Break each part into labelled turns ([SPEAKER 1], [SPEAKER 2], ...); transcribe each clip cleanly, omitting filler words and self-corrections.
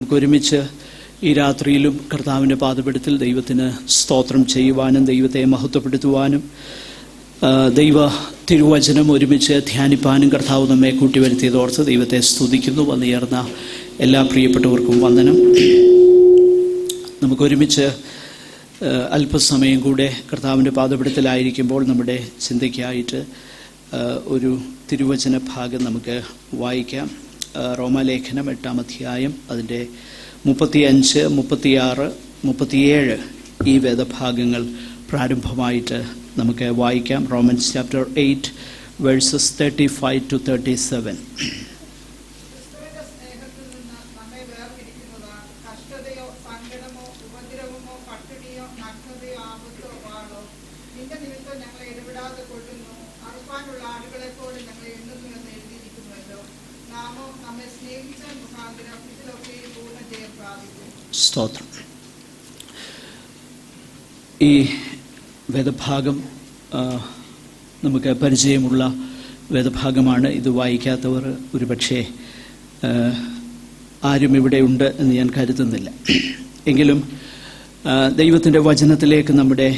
[SPEAKER 1] നമുക്ക് ഒരുമിച്ച് ഈ രാത്രിയിലും കർത്താവിൻ്റെ പാദപീഠത്തിൽ ദൈവത്തിന് സ്തോത്രം ചെയ്യുവാനും ദൈവത്തെ മഹത്വപ്പെടുത്തുവാനും ദൈവ തിരുവചനം ഒരുമിച്ച് ധ്യാനിപ്പാനും കർത്താവ് നമ്മെ കൂട്ടിവരുത്തിയതോർത്ത് ദൈവത്തെ സ്തുതിക്കുന്നു. വന്നുയർന്ന എല്ലാ പ്രിയപ്പെട്ടവർക്കും വന്ദനം. നമുക്കൊരുമിച്ച് അല്പസമയം കൂടെ കർത്താവിൻ്റെ പാദപീഠത്തിലായിരിക്കുമ്പോൾ നമ്മുടെ ചിന്തയ്ക്കായിട്ട് ഒരു തിരുവചന ഭാഗം നമുക്ക് വായിക്കാം. റോമാലേഖനം 8-ാം അധ്യായം അതിൻ്റെ 35, 36, 37 ഈ വേദഭാഗങ്ങൾ പ്രാരംഭമായിട്ട് നമുക്ക് വായിക്കാം. Romance chapter 8 versus 35 to 37. സ്തോത്രം. ഈ വേദഭാഗം നമുക്ക് പരിചയമുള്ള വേദഭാഗമാണ്. ഇത് വായിക്കാത്തവർ ഒരുപക്ഷെ ആരും ഇവിടെ ഉണ്ട് എന്ന് ഞാൻ കരുതുന്നില്ല. എങ്കിലും ദൈവത്തിൻ്റെ വചനത്തിലേക്ക് നമ്മുടെ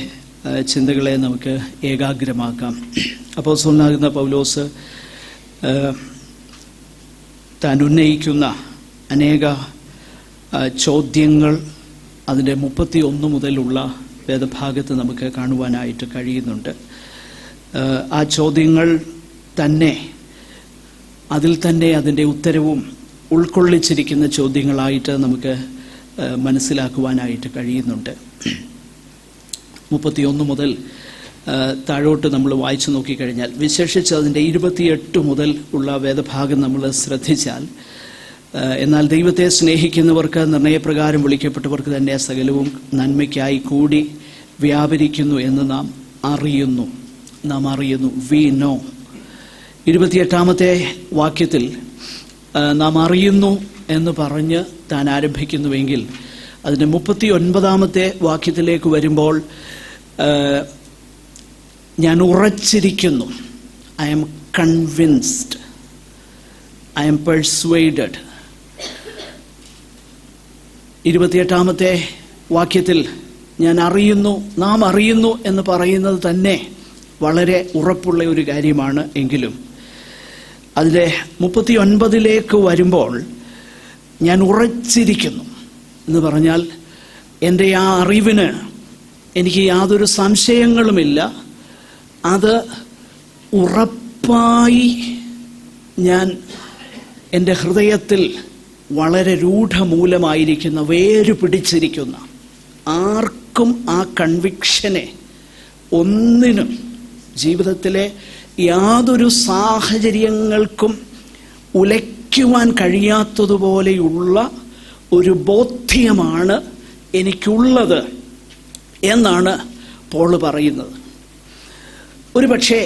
[SPEAKER 1] ചിന്തകളെ നമുക്ക് ഏകാഗ്രമാക്കാം. അപ്പോസ്തലനാകുന്ന പൗലോസ് താൻ ഉന്നയിക്കുന്ന അനേക ചോദ്യങ്ങൾ അതിൻ്റെ 31 മുതലുള്ള വേദഭാഗത്ത് നമുക്ക് കാണുവാനായിട്ട് കഴിയുന്നുണ്ട്. ആ ചോദ്യങ്ങൾ തന്നെ അതിൽ തന്നെ അതിൻ്റെ ഉത്തരവും ഉൾക്കൊള്ളിച്ചിരിക്കുന്ന ചോദ്യങ്ങളായിട്ട് നമുക്ക് മനസ്സിലാക്കുവാനായിട്ട് കഴിയുന്നുണ്ട്. 31 മുതൽ താഴോട്ട് നമ്മൾ വായിച്ചു നോക്കിക്കഴിഞ്ഞാൽ, വിശേഷിച്ച് അതിൻ്റെ 28 മുതൽ ഉള്ള വേദഭാഗം നമ്മൾ ശ്രദ്ധിച്ചാൽ, എന്നാൽ ദൈവത്തെ സ്നേഹിക്കുന്നവർക്ക് നിർണയപ്രകാരം വിളിക്കപ്പെട്ടവർക്ക് തന്നെ സകലവും നന്മയ്ക്കായി കൂടി വ്യാപരിക്കുന്നു എന്ന് നാം അറിയുന്നു. We know. 28-ാമത്തെ വാക്യത്തിൽ നാം അറിയുന്നു എന്ന് പറഞ്ഞ് താൻ ആരംഭിക്കുന്നുവെങ്കിൽ, അതിൻ്റെ 39-ാമത്തെ വാക്യത്തിലേക്ക് വരുമ്പോൾ ഞാൻ ഉറച്ചിരിക്കുന്നു, I am convinced, I am persuaded. 28-ാമത്തെ വാക്യത്തിൽ ഞാൻ അറിയുന്നു, നാം അറിയുന്നു എന്ന് പറയുന്നത് തന്നെ വളരെ ഉറപ്പുള്ള ഒരു കാര്യമാണ്. എങ്കിലും അതിലെ 39-ലേക്ക് വരുമ്പോൾ ഞാൻ ഉറച്ചിരിക്കുന്നു എന്ന് പറഞ്ഞാൽ എൻ്റെ ആ അറിവിന് എനിക്ക് യാതൊരു സംശയങ്ങളുമില്ല. അത് ഉറപ്പായി ഞാൻ എൻ്റെ ഹൃദയത്തിൽ വളരെ രൂഢമൂലമായിരിക്കുന്ന, വേര് പിടിച്ചിരിക്കുന്ന, ആർക്കും ആ കൺവിക്ഷനെ ഒന്നിനും ജീവിതത്തിലെ യാതൊരു സാഹചര്യങ്ങൾക്കും ഉലയ്ക്കുവാൻ കഴിയാത്തതുപോലെയുള്ള ഒരു ബോധ്യമാണ് എനിക്കുള്ളത് എന്നാണ് പോൾ പറയുന്നത്. ഒരുപക്ഷെ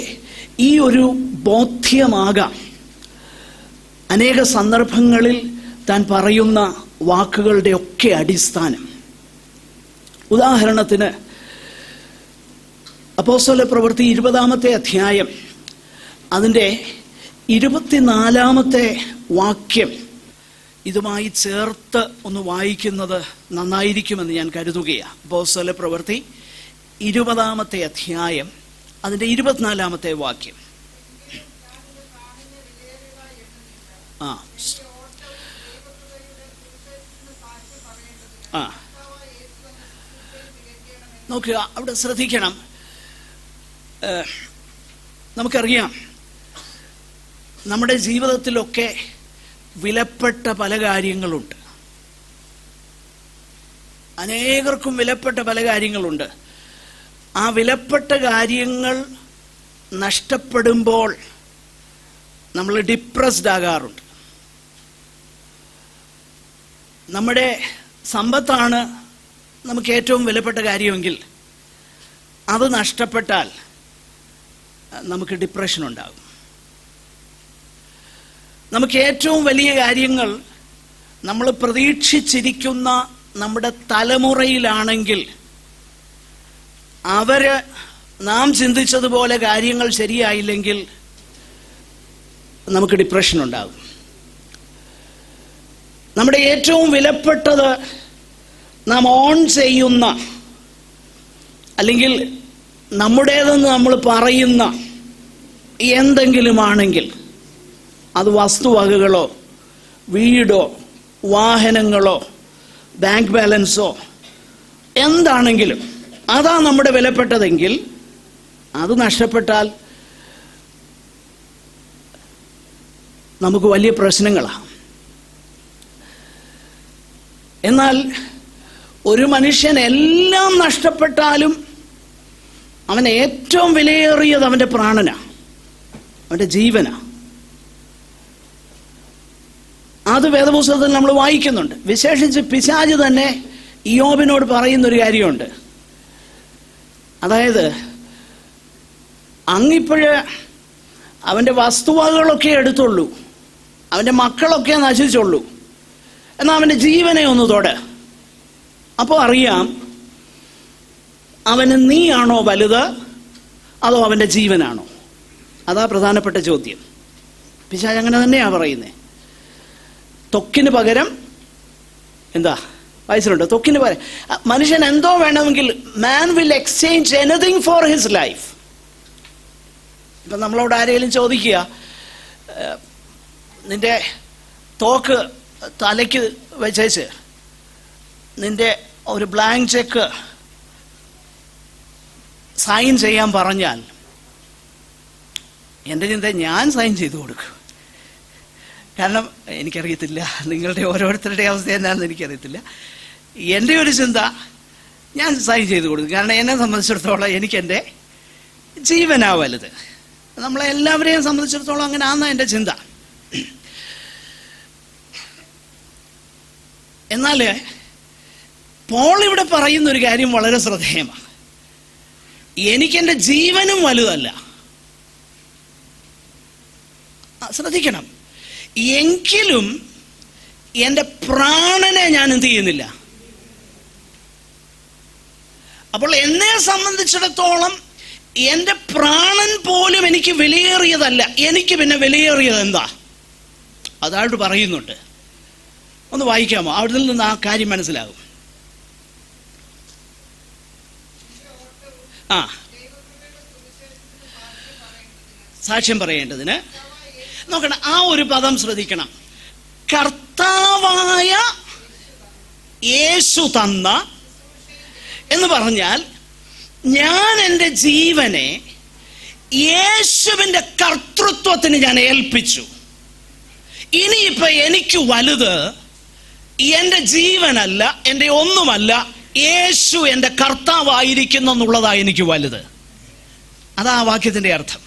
[SPEAKER 1] ഈ ഒരു ബോധ്യമാകാം അനേക സന്ദർഭങ്ങളിൽ താൻ പറയുന്ന വാക്കുകളുടെ ഒക്കെ അടിസ്ഥാനം. ഉദാഹരണത്തിന് അപ്പോസ്തലപ്രവൃത്തി 20-ാമത്തെ അധ്യായം അതിൻ്റെ 24-ാമത്തെ വാക്യം ഇതുമായി ചേർത്ത് ഒന്ന് വായിക്കുന്നത് നന്നായിരിക്കുമെന്ന് ഞാൻ കരുതുകയാണ്. അപ്പോസ്തലപ്രവൃത്തി 20-ാമത്തെ അധ്യായം അതിൻ്റെ 24-ാമത്തെ വാക്യം. നോക്കുക, അവിടെ ശ്രദ്ധിക്കണം. നമുക്കറിയാം, നമ്മുടെ ജീവിതത്തിലൊക്കെ വിലപ്പെട്ട പല കാര്യങ്ങളുണ്ട്. അനേകർക്കും വിലപ്പെട്ട പല കാര്യങ്ങളുണ്ട്. ആ വിലപ്പെട്ട കാര്യങ്ങൾ നഷ്ടപ്പെടുമ്പോൾ നമ്മൾ ഡിപ്രസ്ഡ് ആകാറുണ്ട്. നമ്മുടെ സമ്പത്താണ് നമുക്ക് ഏറ്റവും വിലപ്പെട്ട കാര്യമെങ്കിൽ അത് നഷ്ടപ്പെട്ടാൽ നമുക്ക് ഡിപ്രഷൻ ഉണ്ടാകും. നമുക്ക് ഏറ്റവും വലിയ കാര്യങ്ങൾ നമ്മൾ പ്രതീക്ഷിച്ചിരിക്കുന്ന നമ്മുടെ തലമുറയിലാണെങ്കിൽ അവര് നാം ചിന്തിച്ചതുപോലെ കാര്യങ്ങൾ ശരിയായില്ലെങ്കിൽ നമുക്ക് ഡിപ്രഷൻ ഉണ്ടാകും. നമ്മുടെ ഏറ്റവും വിലപ്പെട്ടത് നാം ഓൺ ചെയ്യുന്ന, അല്ലെങ്കിൽ നമ്മുടേതെന്ന് നമ്മൾ പറയുന്ന എന്തെങ്കിലുമാണെങ്കിൽ, അത് വസ്തുവകകളോ വീടോ വാഹനങ്ങളോ ബാങ്ക് ബാലൻസോ എന്താണെങ്കിലും, അതാ നമ്മുടെ വിലപ്പെട്ടതെങ്കിൽ അത് നഷ്ടപ്പെട്ടാൽ നമുക്ക് വലിയ പ്രശ്നങ്ങളാണ്. എന്നാൽ ഒരു മനുഷ്യൻ എല്ലാം നഷ്ടപ്പെട്ടാലും അവൻ ഏറ്റവും വിലയേറിയത് അവൻ്റെ പ്രാണനാണ്, അവൻ്റെ ജീവനാണ്. അത് വേദപുസ്തകത്തിൽ നമ്മൾ വായിക്കുന്നുണ്ട്. വിശേഷിച്ച് പിശാച് തന്നെ ഇയ്യോബിനോട് പറയുന്നൊരു കാര്യമുണ്ട്. അതായത്, അങ്ങിപ്പോഴ് അവൻ്റെ വസ്തുവകകളൊക്കെ എടുത്തുള്ളൂ, അവൻ്റെ മക്കളൊക്കെ നശിച്ചുള്ളൂ, എന്നാൽ അവൻ്റെ ജീവനെ ഒന്ന് തൊട്. അപ്പോൾ അറിയാം അവന് നീയാണോ വലുത് അതോ അവൻ്റെ ജീവനാണോ? അതാ പ്രധാനപ്പെട്ട ചോദ്യം. പിശാച് അങ്ങനെ തന്നെയാണ് പറയുന്നത്. ത്വക്കിന് പകരം എന്താ വായിച്ചിട്ടുണ്ട്? ത്വക്കിന് പകരം മനുഷ്യൻ എന്തോ വേണമെങ്കിൽ, മാൻ will exchange anything for his life. ഇപ്പം നമ്മളോട് ആരെങ്കിലും ചോദിക്കുക, നിന്റെ തോക്ക് തലയ്ക്ക് വെച്ചേച്ച് നിന്റെ ഒരു ബ്ലാങ്ക് ചെക്ക് സൈൻ ചെയ്യാൻ പറഞ്ഞാൽ എൻ്റെ ചിന്ത, ഞാൻ സൈൻ ചെയ്തു കൊടുക്കും. കാരണം എനിക്കറിയത്തില്ല, നിങ്ങളുടെ ഓരോരുത്തരുടെ അവസ്ഥ എന്താണെന്ന് എനിക്കറിയത്തില്ല. എൻ്റെ ഒരു ചിന്ത, ഞാൻ സൈൻ ചെയ്തു കൊടുക്കും. കാരണം എന്നെ സംബന്ധിച്ചിടത്തോളം എനിക്കെൻ്റെ ജീവനാ വലുത്. നമ്മളെല്ലാവരെയും സംബന്ധിച്ചിടത്തോളം അങ്ങനെ ആണെന്നാണ് എൻ്റെ ചിന്ത. എന്നാൽ പോൾ ഇവിടെ പറയുന്നൊരു കാര്യം വളരെ ശ്രദ്ധേയമാണ്. എനിക്കെൻ്റെ ജീവനും വലുതല്ല. ശ്രദ്ധിക്കണം. എങ്കിലും എൻ്റെ പ്രാണനെ ഞാൻ എന്ത് ചെയ്യുന്നില്ല. അപ്പോൾ എന്നെ സംബന്ധിച്ചിടത്തോളം എൻ്റെ പ്രാണൻ പോലും എനിക്ക് വിലയേറിയതല്ല. എനിക്ക് പിന്നെ വിലയേറിയത് എന്താ? അതായിട്ട് പറയുന്നുണ്ട്. ഒന്ന് വായിക്കാമോ? അവിടെ നിന്ന് ആ കാര്യം മനസ്സിലാകും. സാക്ഷ്യം പറയേണ്ടതിന് നോക്കണം. ആ ഒരു പദം ശ്രദ്ധിക്കണം. കർത്താവായ യേശു തന്ന എന്ന് പറഞ്ഞാൽ, ഞാൻ എൻ്റെ ജീവനെ യേശുവിൻ്റെ കർത്തൃത്വത്തിന് ഞാൻ ഏൽപ്പിച്ചു. ഇനിയിപ്പോൾ എനിക്ക് വലുത് എൻ്റെ ജീവനല്ല, എൻ്റെ ഒന്നുമല്ല, യേശു എൻ്റെ കർത്താവായിരിക്കുന്നു എന്നുള്ളതാണ് എനിക്ക് വലുത്. അതാ ആ വാക്യത്തിൻ്റെ അർത്ഥം.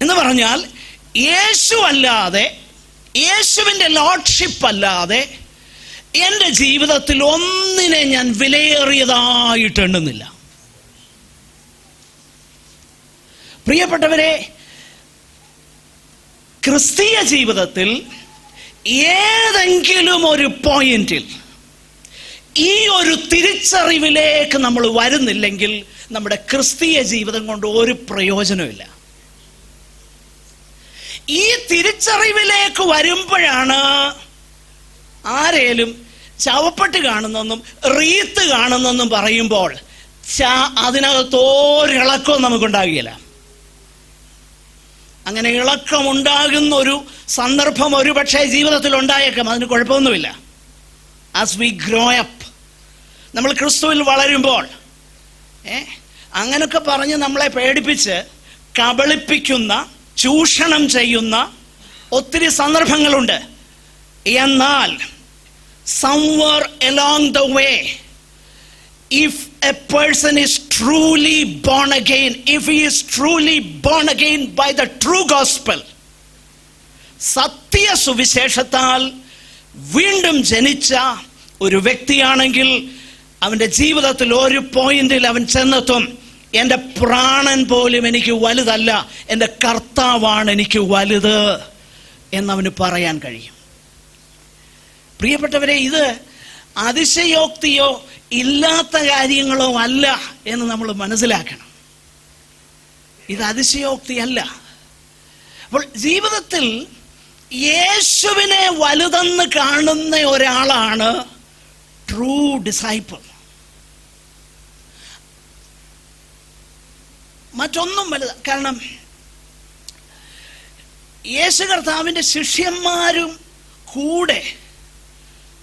[SPEAKER 1] എന്ന് പറഞ്ഞാൽ, യേശു അല്ലാതെ, യേശുവിൻ്റെ ലോർഡ്ഷിപ്പ് അല്ലാതെ എൻ്റെ ജീവിതത്തിൽ ഒന്നിനെ ഞാൻ വിലയേറിയതായിട്ട് എണ്ണുന്നില്ല. പ്രിയപ്പെട്ടവരെ, ക്രിസ്തീയ ജീവിതത്തിൽ ഏതെങ്കിലും ഒരു പോയിന്റിൽ ഈ ഒരു തിരിച്ചറിവിലേക്ക് നമ്മൾ വരുന്നില്ലെങ്കിൽ നമ്മുടെ ക്രിസ്തീയ ജീവിതം കൊണ്ട് ഒരു പ്രയോജനമില്ല. ഈ തിരിച്ചറിവിലേക്ക് വരുമ്പോഴാണ് ആരേലും ചവപ്പെട്ട് കാണുന്നെന്നും റീത്ത് കാണുന്നെന്നും പറയുമ്പോൾ അതിനകത്തോരിളക്കവും നമുക്കുണ്ടാകുകയില്ല. അങ്ങനെ ഇളക്കമുണ്ടാകുന്ന ഒരു സന്ദർഭം ഒരു പക്ഷേ ജീവിതത്തിൽ ഉണ്ടായേക്കാം. അതിന് കുഴപ്പമൊന്നുമില്ല. ആസ് വി ഗ്രോ അപ്പ്, നമ്മൾ ക്രിസ്തുവിൽ വളരുമ്പോൾ അങ്ങനൊക്കെ പറഞ്ഞ് നമ്മളെ പേടിപ്പിച്ച് കബളിപ്പിക്കുന്ന, ചൂഷണം ചെയ്യുന്ന ഒത്തിരി സന്ദർഭങ്ങളുണ്ട്. എന്നാൽ somewhere along the way, if a person is truly born again, if he is truly born again by the true gospel, സത്യ സുവിശേഷത്താൽ വീണ്ടും ജനിച്ച ഒരു വ്യക്തിയാണെങ്കിൽ അവൻ്റെ ജീവിതത്തിൽ ഒരു പോയിന്റിൽ അവൻ ചെന്നെത്തും. എൻ്റെ പ്രാണൻ പോലും എനിക്ക് വലുതല്ല, എൻ്റെ കർത്താവാണ് എനിക്ക് വലുത് എന്നവന് പറയാൻ കഴിയും. പ്രിയപ്പെട്ടവരെ, ഇത് അതിശയോക്തിയോ ഇല്ലാത്ത കാര്യങ്ങളോ അല്ല എന്ന് നമ്മൾ മനസ്സിലാക്കണം. ഇത് അതിശയോക്തിയല്ല. അപ്പോൾ ജീവിതത്തിൽ യേശുവിനെ വലുതെന്ന് കാണുന്ന ഒരാളാണ് ട്രൂ ഡിസൈപ്പിൾ. മറ്റൊന്നും വലുത്. കാരണം യേശു കർത്താവിൻ്റെ ശിഷ്യന്മാരും കൂടെ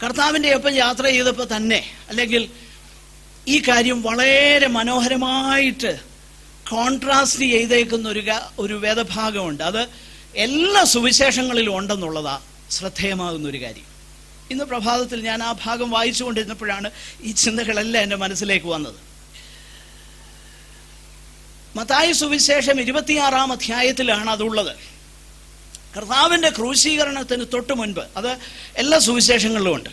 [SPEAKER 1] കർത്താവിൻ്റെ ഒപ്പം യാത്ര ചെയ്തപ്പോൾ തന്നെ, അല്ലെങ്കിൽ ഈ കാര്യം വളരെ മനോഹരമായിട്ട് കോൺട്രാസ്റ്റ് ചെയ്തേക്കുന്ന ഒരു വേദഭാഗമുണ്ട്. അത് എല്ലാ സുവിശേഷങ്ങളിലും ഉണ്ടെന്നുള്ളതാണ് ശ്രദ്ധേയമാകുന്ന ഒരു കാര്യം. ഇന്ന് പ്രഭാതത്തിൽ ഞാൻ ആ ഭാഗം വായിച്ചുകൊണ്ടിരുന്നപ്പോഴാണ് ഈ ചിന്തകളെല്ലാം എൻ്റെ മനസ്സിലേക്ക് വന്നത്. മത്തായി സുവിശേഷം 26-ാം അധ്യായത്തിലാണ് അതുള്ളത്. കർത്താവിൻ്റെ ക്രൂശീകരണത്തിന് തൊട്ട് മുൻപ്, അത് എല്ലാ സുവിശേഷങ്ങളിലും ഉണ്ട്.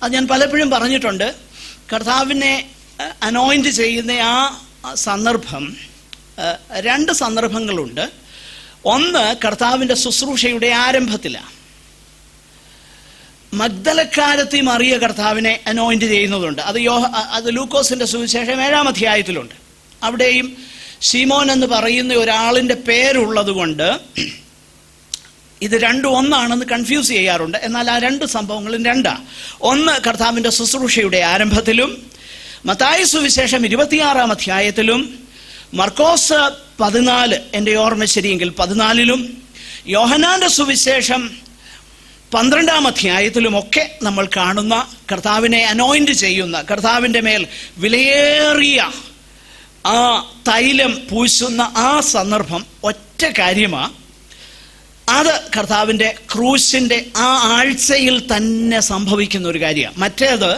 [SPEAKER 1] അത് ഞാൻ പലപ്പോഴും പറഞ്ഞിട്ടുണ്ട്. കർത്താവിനെ അനോയിന്റ് ചെയ്യുന്ന ആ സന്ദർഭം, രണ്ട് സന്ദർഭങ്ങളുണ്ട്. ഒന്ന് കർത്താവിൻ്റെ ശുശ്രൂഷയുടെ ആരംഭത്തിലാണ്. മഗ്ദലക്കാരത്തി മറിയ കർത്താവിനെ അനോയിന്റ് ചെയ്യുന്നതുണ്ട്. അത് ലൂക്കോസിന്റെ സുവിശേഷം 7-ാം അധ്യായത്തിലുണ്ട്. അവിടെയും ശീമോൻ എന്ന് പറയുന്ന ഒരാളിൻ്റെ പേരുള്ളത് കൊണ്ട് ഇത് രണ്ടും ഒന്നാണെന്ന് കൺഫ്യൂസ് ചെയ്യാറുണ്ട്. എന്നാൽ ആ രണ്ട് സംഭവങ്ങളും രണ്ടാ. ഒന്ന് കർത്താവിൻ്റെ ശുശ്രൂഷയുടെ ആരംഭത്തിലും, മത്തായി സുവിശേഷം 26-ാം അധ്യായത്തിലും, മർക്കോസ് 14, എൻ്റെ ഓർമ്മ ശരിയെങ്കിൽ 14-ലും, യോഹന്നാന്റെ സുവിശേഷം 12-ാം അധ്യായത്തിലുമൊക്കെ നമ്മൾ കാണുന്ന കർത്താവിനെ അനോയിന്റ് ചെയ്യുന്ന, കർത്താവിൻ്റെ മേൽ വിലയേറിയ ആ തൈലം പൂശുന്ന ആ സന്ദർഭം ഒറ്റ കാര്യമാണ്. അത് കർത്താവിൻ്റെ ക്രൂശിൻ്റെ ആ ആഴ്ചയിൽ തന്നെ സംഭവിക്കുന്ന ഒരു കാര്യമാണ്. മറ്റേത്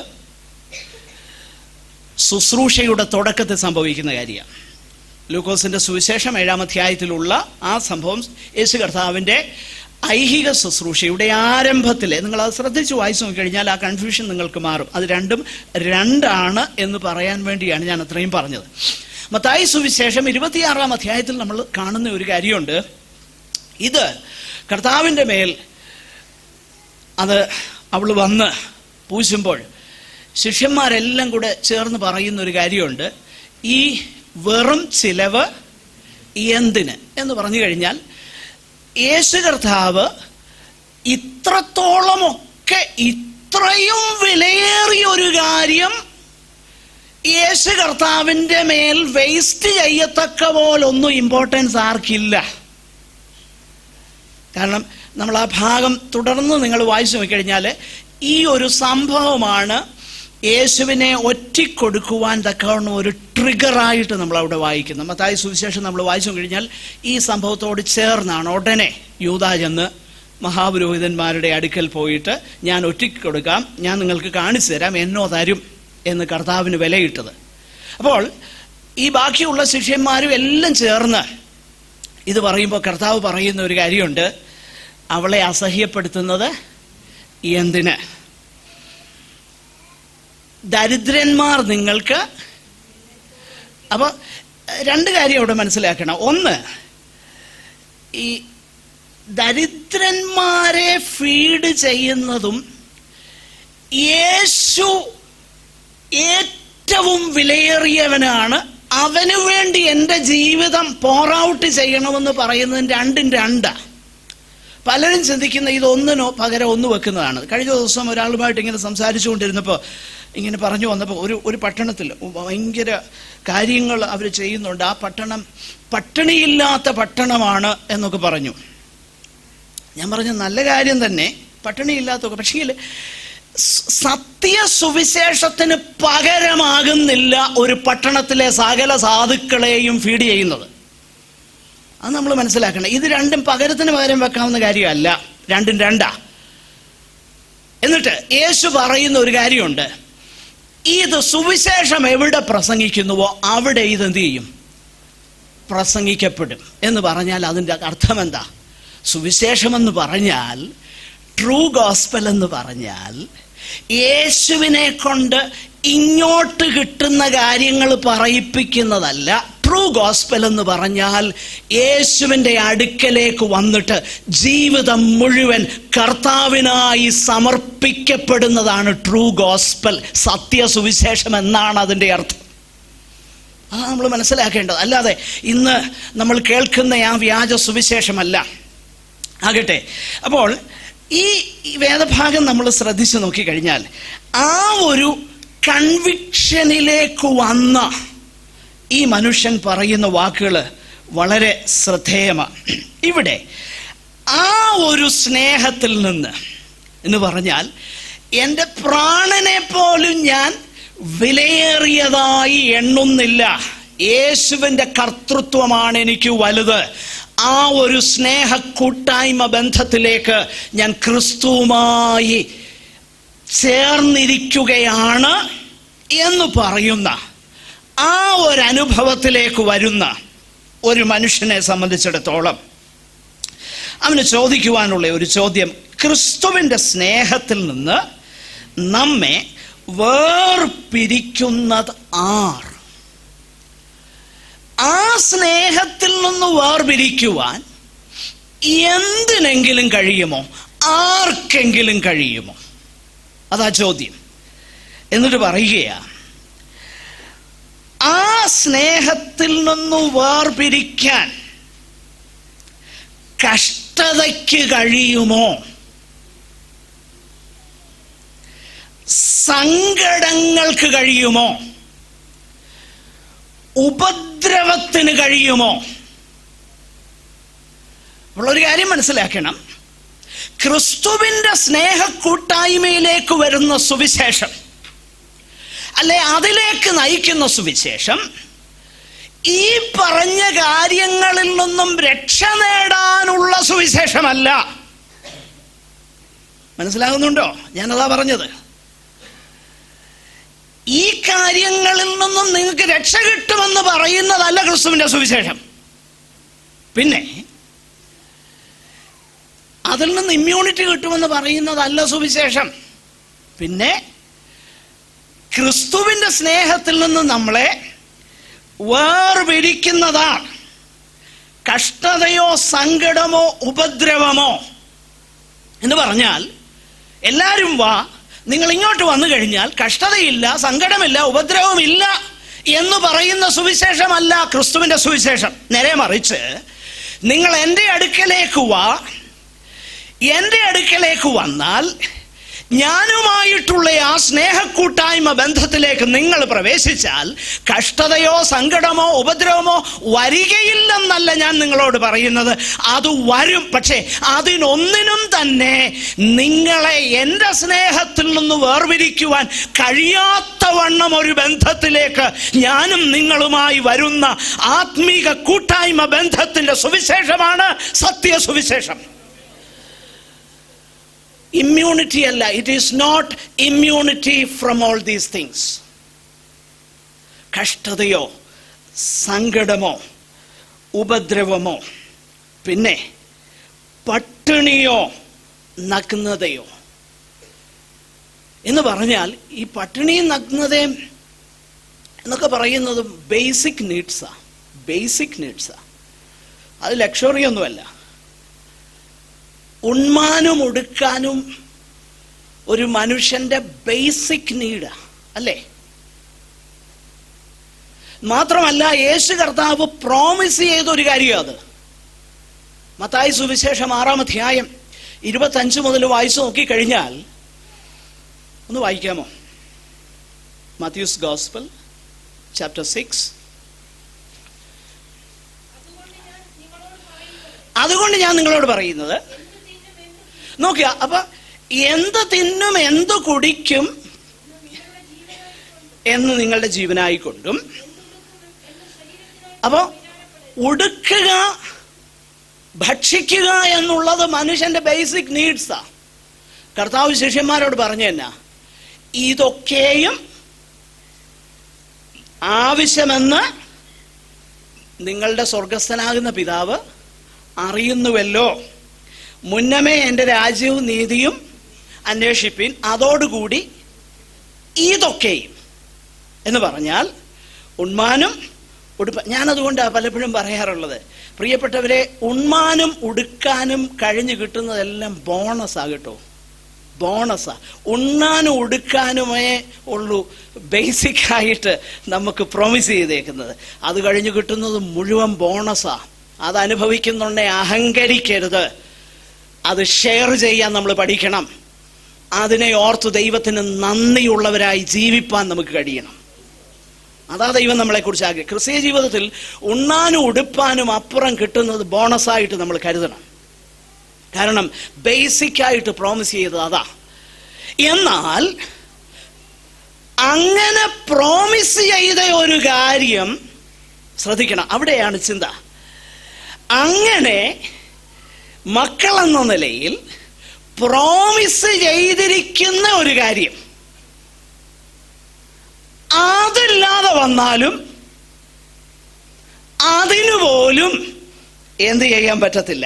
[SPEAKER 1] ശുശ്രൂഷയുടെ തുടക്കത്തിൽ സംഭവിക്കുന്ന കാര്യമാണ്. ലൂക്കോസിന്റെ സുവിശേഷം 7-ാം അധ്യായത്തിലുള്ള ആ സംഭവം യേശു കർത്താവിൻ്റെ ഐഹിക ശുശ്രൂഷയുടെ ആരംഭത്തിൽ, നിങ്ങൾ അത് ശ്രദ്ധിച്ച് വായിച്ചു നോക്കിക്കഴിഞ്ഞാൽ ആ കൺഫ്യൂഷൻ നിങ്ങൾക്ക് മാറും. അത് രണ്ടും രണ്ടാണ് എന്ന് പറയാൻ വേണ്ടിയാണ് ഞാൻ അത്രയും പറഞ്ഞത്. മത്തായി സുവിശേഷം 26-ാം അധ്യായത്തിൽ നമ്മൾ കാണുന്ന ഒരു കാര്യമുണ്ട്. ഇത് കർത്താവിൻ്റെ മേൽ അത് അവൾ വന്ന് പൂശുമ്പോൾ ശിഷ്യന്മാരെല്ലാം കൂടെ ചേർന്ന് പറയുന്ന ഒരു കാര്യമുണ്ട്. ഈ വെറും ചിലവ് എന്തിന് എന്ന് പറഞ്ഞു കഴിഞ്ഞാൽ, യേശു കർത്താവ് ഇത്രത്തോളമൊക്കെ ഇത്രയും വിലയേറിയ ഒരു കാര്യം യേശു കർത്താവിൻ്റെ മേൽ വേസ്റ്റ് ചെയ്യത്തക്ക പോലൊന്നും ഇമ്പോർട്ടൻസ് ആർക്കില്ല. കാരണം നമ്മൾ ആ ഭാഗം തുടർന്ന് നിങ്ങൾ വായിച്ചു നോക്കിക്കഴിഞ്ഞാൽ ഈ ഒരു സംഭവമാണ് യേശുവിനെ ഒറ്റിക്കൊടുക്കുവാൻ തക്കവണ്ണം ഒരു ട്രിഗറായിട്ട് നമ്മൾ അവിടെ വായിക്കുന്നത്. മത്തായി സുവിശേഷം നമ്മൾ വായിച്ചു കഴിഞ്ഞാൽ ഈ സംഭവത്തോട് ചേർന്നാണ് ഉടനെ യൂദാ ചെന്ന് മഹാപുരോഹിതന്മാരുടെ അടുക്കൽ പോയിട്ട് ഞാൻ ഒറ്റിക്കൊടുക്കാം, ഞാൻ നിങ്ങൾക്ക് കാണിച്ചു തരാം, എന്നോ തരും എന്ന് കർത്താവിന് വിലയിട്ടത്. അപ്പോൾ ഈ ബാക്കിയുള്ള ശിഷ്യന്മാരും എല്ലാം ചേർന്ന് ഇത് പറയുമ്പോൾ കർത്താവ് പറയുന്ന ഒരു കാര്യമുണ്ട്. അവളെ അസഹ്യപ്പെടുത്തുന്നത് എന്തിന്? ദരിദ്രന്മാർ നിങ്ങൾക്ക്. അപ്പോൾ രണ്ട് കാര്യം അവിടെ മനസ്സിലാക്കണം. ഒന്ന്, ഈ ദരിദ്രന്മാരെ ഫീഡ് ചെയ്യുന്നതും യേശു ഏറ്റവും വിലയേറിയവനാണ്, അവന് വേണ്ടി എൻ്റെ ജീവിതം പോറൗട്ട് ചെയ്യണമെന്ന് പറയുന്നതിന് രണ്ടും രണ്ടാ. പലരും ചിന്തിക്കുന്ന ഇതൊന്നിനോ പകരം ഒന്ന് വെക്കുന്നതാണ്. കഴിഞ്ഞ ദിവസം ഒരാളുമായിട്ട് ഇങ്ങനെ സംസാരിച്ചുകൊണ്ടിരുന്നപ്പോൾ ഇങ്ങനെ പറഞ്ഞു വന്നപ്പോൾ ഒരു പട്ടണത്തിൽ ഭയങ്കര കാര്യങ്ങൾ അവർ ചെയ്യുന്നുണ്ട്. ആ പട്ടണം പട്ടിണിയില്ലാത്ത പട്ടണമാണ് എന്നൊക്കെ പറഞ്ഞു. ഞാൻ പറഞ്ഞു നല്ല കാര്യം തന്നെ, പട്ടിണിയില്ലാത്തൊക്കെ. പക്ഷേ സത്യ സുവിശേഷത്തിന് പകരമാകുന്നില്ല ഒരു പട്ടണത്തിലെ സകല സാധുക്കളെയും ഫീഡ് ചെയ്യുന്നത്. അത് നമ്മൾ മനസ്സിലാക്കണം. ഇത് രണ്ടും പകരത്തിന് പകരം വെക്കാവുന്ന കാര്യമല്ല, രണ്ടും രണ്ടാ. എന്നിട്ട് യേശു പറയുന്ന ഒരു കാര്യമുണ്ട്. ഇത് സുവിശേഷം എവിടെ പ്രസംഗിക്കുന്നുവോ അവിടെ ഇതെന്ത് ചെയ്യും? പ്രസംഗിക്കപ്പെടും എന്ന് പറഞ്ഞാൽ അതിൻ്റെ അർത്ഥം എന്താ? സുവിശേഷമെന്ന് പറഞ്ഞാൽ, ട്രൂ ഗോസ്പൽ എന്ന് പറഞ്ഞാൽ യേശുവിനെ കൊണ്ട് ഇങ്ങോട്ട് കിട്ടുന്ന കാര്യങ്ങൾ പറയിപ്പിക്കുന്നതല്ല. ട്രൂ ഗോസ്പൽ എന്ന് പറഞ്ഞാൽ യേശുവിൻ്റെ അടുക്കലേക്ക് വന്നിട്ട് ജീവിതം മുഴുവൻ കർത്താവിനായി സമർപ്പിക്കപ്പെടുന്നതാണ് ട്രൂ ഗോസ്പൽ. സത്യസുവിശേഷം എന്നാണ് അതിൻ്റെ അർത്ഥം. അതാണ് നമ്മൾ മനസ്സിലാക്കേണ്ടത്. അല്ലാതെ ഇന്ന് നമ്മൾ കേൾക്കുന്ന ആ വ്യാജ സുവിശേഷമല്ല. ആകട്ടെ, അപ്പോൾ ഈ വേദഭാഗം നമ്മൾ ശ്രദ്ധിച്ചു നോക്കിക്കഴിഞ്ഞാൽ ആ ഒരു കൺവിക്ഷനിലേക്ക് വന്ന ഈ മനുഷ്യൻ പറയുന്ന വാക്കുകൾ വളരെ ശ്രദ്ധേയമാണ്. ഇവിടെ ആ ഒരു സ്നേഹത്തിൽ നിന്ന് എന്ന് പറഞ്ഞാൽ എൻ്റെ പ്രാണനെ പോലും ഞാൻ വിലയേറിയതായി എണ്ണുന്നില്ല, യേശുവിൻ്റെ കർത്തൃത്വമാണ് എനിക്ക് വലുത്, ആ ഒരു സ്നേഹ കൂട്ടായ്മ ബന്ധത്തിലേക്ക് ഞാൻ ക്രിസ്തുവുമായി ചേർന്നിരിക്കുകയാണ് എന്ന് പറയുന്ന ആ ഒരു അനുഭവത്തിലേക്ക് വരുന്ന ഒരു മനുഷ്യനെ സംബന്ധിച്ചിടത്തോളം അവന് ചോദിക്കുവാനുള്ള ഒരു ചോദ്യം, ക്രിസ്തുവിൻ്റെ സ്നേഹത്തിൽ നിന്ന് നമ്മെ വേർപിരിക്കുന്നത് ആർ? ആ സ്നേഹത്തിൽ നിന്ന് വേർപിരിക്കുവാൻ എന്തിനെങ്കിലും കഴിയുമോ? ആർക്കെങ്കിലും കഴിയുമോ? അതാ ചോദ്യം. എന്നിട്ട് പറയുകയാ, ആ സ്നേഹത്തിൽ നിന്ന് വേർപിരിക്കാൻ കഷ്ടതയ്ക്ക് കഴിയുമോ? സങ്കടങ്ങൾക്ക് കഴിയുമോ? ഉപദ്രവത്തിന് കഴിയുമോ? ഉള്ളൊരു കാര്യം മനസ്സിലാക്കണം, ക്രിസ്തുവിൻ്റെ സ്നേഹ കൂട്ടായ്മയിലേക്ക് വരുന്ന സുവിശേഷം, അല്ലെ അതിലേക്ക് നയിക്കുന്ന സുവിശേഷം, ഈ പറഞ്ഞ കാര്യങ്ങളിൽ നിന്നും രക്ഷ നേടാനുള്ള സുവിശേഷമല്ല. മനസ്സിലാകുന്നുണ്ടോ ഞാനതാ പറഞ്ഞത്? ഈ കാര്യങ്ങളിൽ നിന്നും നിങ്ങൾക്ക് രക്ഷ കിട്ടുമെന്ന് പറയുന്നതല്ല ക്രിസ്തുവിൻ്റെ സുവിശേഷം. പിന്നെ അതിൽ നിന്ന് ഇമ്മ്യൂണിറ്റി കിട്ടുമെന്ന് പറയുന്നതല്ല സുവിശേഷം. പിന്നെ ക്രിസ്തുവിൻ്റെ സ്നേഹത്തിൽ നിന്ന് നമ്മളെ വേർപിരിക്കുന്നതാണ് കഷ്ടതയോ സങ്കടമോ ഉപദ്രവമോ എന്ന് പറഞ്ഞാൽ, എല്ലാവരും വാ, നിങ്ങൾ ഇങ്ങോട്ട് വന്നു കഴിഞ്ഞാൽ കഷ്ടതയില്ല, സങ്കടമില്ല, ഉപദ്രവമില്ല എന്ന് പറയുന്ന സുവിശേഷമല്ല ക്രിസ്തുവിൻ്റെ സുവിശേഷം. നേരെ മറിച്ച് നിങ്ങൾ എൻ്റെ അടുക്കലേക്ക് വാ, എൻ്റെ അടുക്കലേക്ക് വന്നാൽ ഞാനുമായിട്ടുള്ള ആ സ്നേഹക്കൂട്ടായ്മ ബന്ധത്തിലേക്ക് നിങ്ങൾ പ്രവേശിച്ചാൽ കഷ്ടതയോ സങ്കടമോ ഉപദ്രവമോ വരികയില്ലെന്നല്ല ഞാൻ നിങ്ങളോട് പറയുന്നത്, അത് വരും. പക്ഷേ അതിനൊന്നിനും തന്നെ നിങ്ങളെ എൻ്റെ സ്നേഹത്തിൽ നിന്ന് വേർപിരിക്കുവാൻ കഴിയാത്തവണ്ണം ഒരു ബന്ധത്തിലേക്ക് ഞാനും നിങ്ങളുമായി വരുന്ന ആത്മീക കൂട്ടായ്മ ബന്ധത്തിൻ്റെ സുവിശേഷമാണ് സത്യസുവിശേഷം. ഇമ്മ്യൂണിറ്റി അല്ല. It is not immunity from all these things. കഷ്ടതയോ സങ്കടമോ ഉപദ്രവമോ പിന്നെ പട്ടിണിയോ നഗ്നതയോ എന്ന് പറഞ്ഞാൽ, ഈ പട്ടിണിയും നഗ്നതയും എന്നൊക്കെ പറയുന്നത് ബേസിക് നീഡ്സാ. ബേസിക് നീഡ്സാ, അത് ലക്ഷറി ഒന്നുമല്ല. ഉണ്മാനും ഉടുക്കാനും ഒരു മനുഷ്യന്റെ ബേസിക് നീഡാ, അല്ലേ? മാത്രമല്ല യേശു കർത്താവ് പ്രോമിസ് ചെയ്തൊരു കാര്യം അത്. മത്തായി സുവിശേഷം 6-ാം അധ്യായം 25 മുതൽ വായിച്ചു നോക്കിക്കഴിഞ്ഞാൽ, ഒന്ന് വായിക്കാമോ? Mathews gospel chapter 6. അതുകൊണ്ട് ഞാൻ നിങ്ങളോട് പറയുന്നത്, നോക്കുക, അപ്പൊ എന്ത് തിന്നും എന്ത് കുടിക്കും എന്ന് നിങ്ങളുടെ ജീവനായിക്കൊണ്ടും, അപ്പൊ ഉടുക്കുക ഭക്ഷിക്കുക എന്നുള്ളത് മനുഷ്യന്റെ ബേസിക് നീഡ്സാ. കർത്താവ് ശിഷ്യന്മാരോട് പറഞ്ഞു തന്നെ, ഇതൊക്കെയും ആവശ്യമെന്ന് നിങ്ങളുടെ സ്വർഗസ്ഥനാകുന്ന പിതാവ് അറിയുന്നുവല്ലോ. മുന്നമേ എൻ്റെ രാജ്യവും നീതിയും അന്വേഷിപ്പിൻ, അതോടുകൂടി ഇതൊക്കെയും എന്ന് പറഞ്ഞാൽ ഉണ്മാനും ഞാനതുകൊണ്ടാണ് പലപ്പോഴും പറയാറുള്ളത്, പ്രിയപ്പെട്ടവരെ, ഉണ്മാനും ഉടുക്കാനും കഴിഞ്ഞു കിട്ടുന്നതെല്ലാം ബോണസാ കേട്ടോ, ബോണസാ. ഉണ്ണാനും ഉടുക്കാനുമേ ഉള്ളൂ ബേസിക്കായിട്ട് നമുക്ക് പ്രോമിസ് ചെയ്തേക്കുന്നത്. അത് കഴിഞ്ഞു കിട്ടുന്നത് മുഴുവൻ ബോണസാ. അത് അനുഭവിക്കുന്നുണ്ടെ അഹങ്കരിക്കരുത്. അത് ഷെയർ ചെയ്യാൻ നമ്മൾ പഠിക്കണം. അതിനെ ഓർത്ത് ദൈവത്തിന് നന്ദിയുള്ളവരായി ജീവിപ്പാൻ നമുക്ക് കഴിയണം. അതാ ദൈവം നമ്മളെക്കുറിച്ച് ആഗ്രഹിക്കും. ക്രിസ്തീയ ജീവിതത്തിൽ ഉണ്ണാനും ഉടുപ്പാനും അപ്പുറം കിട്ടുന്നത് ബോണസായിട്ട് നമ്മൾ കരുതണം. കാരണം ബേസിക്കായിട്ട് പ്രോമിസ് ചെയ്തത് അതാ. എന്നാൽ അങ്ങനെ പ്രോമിസ് ചെയ്ത ഒരു കാര്യം ശ്രദ്ധിക്കണം, അവിടെയാണ് ചിന്ത. അങ്ങനെ മക്കളെന്ന നിലയിൽ പ്രോമിസ് ചെയ്തിരിക്കുന്ന ഒരു കാര്യം അതില്ലാതെ വന്നാലും അതിനുപോലും എന്ത് ചെയ്യാൻ പറ്റത്തില്ല,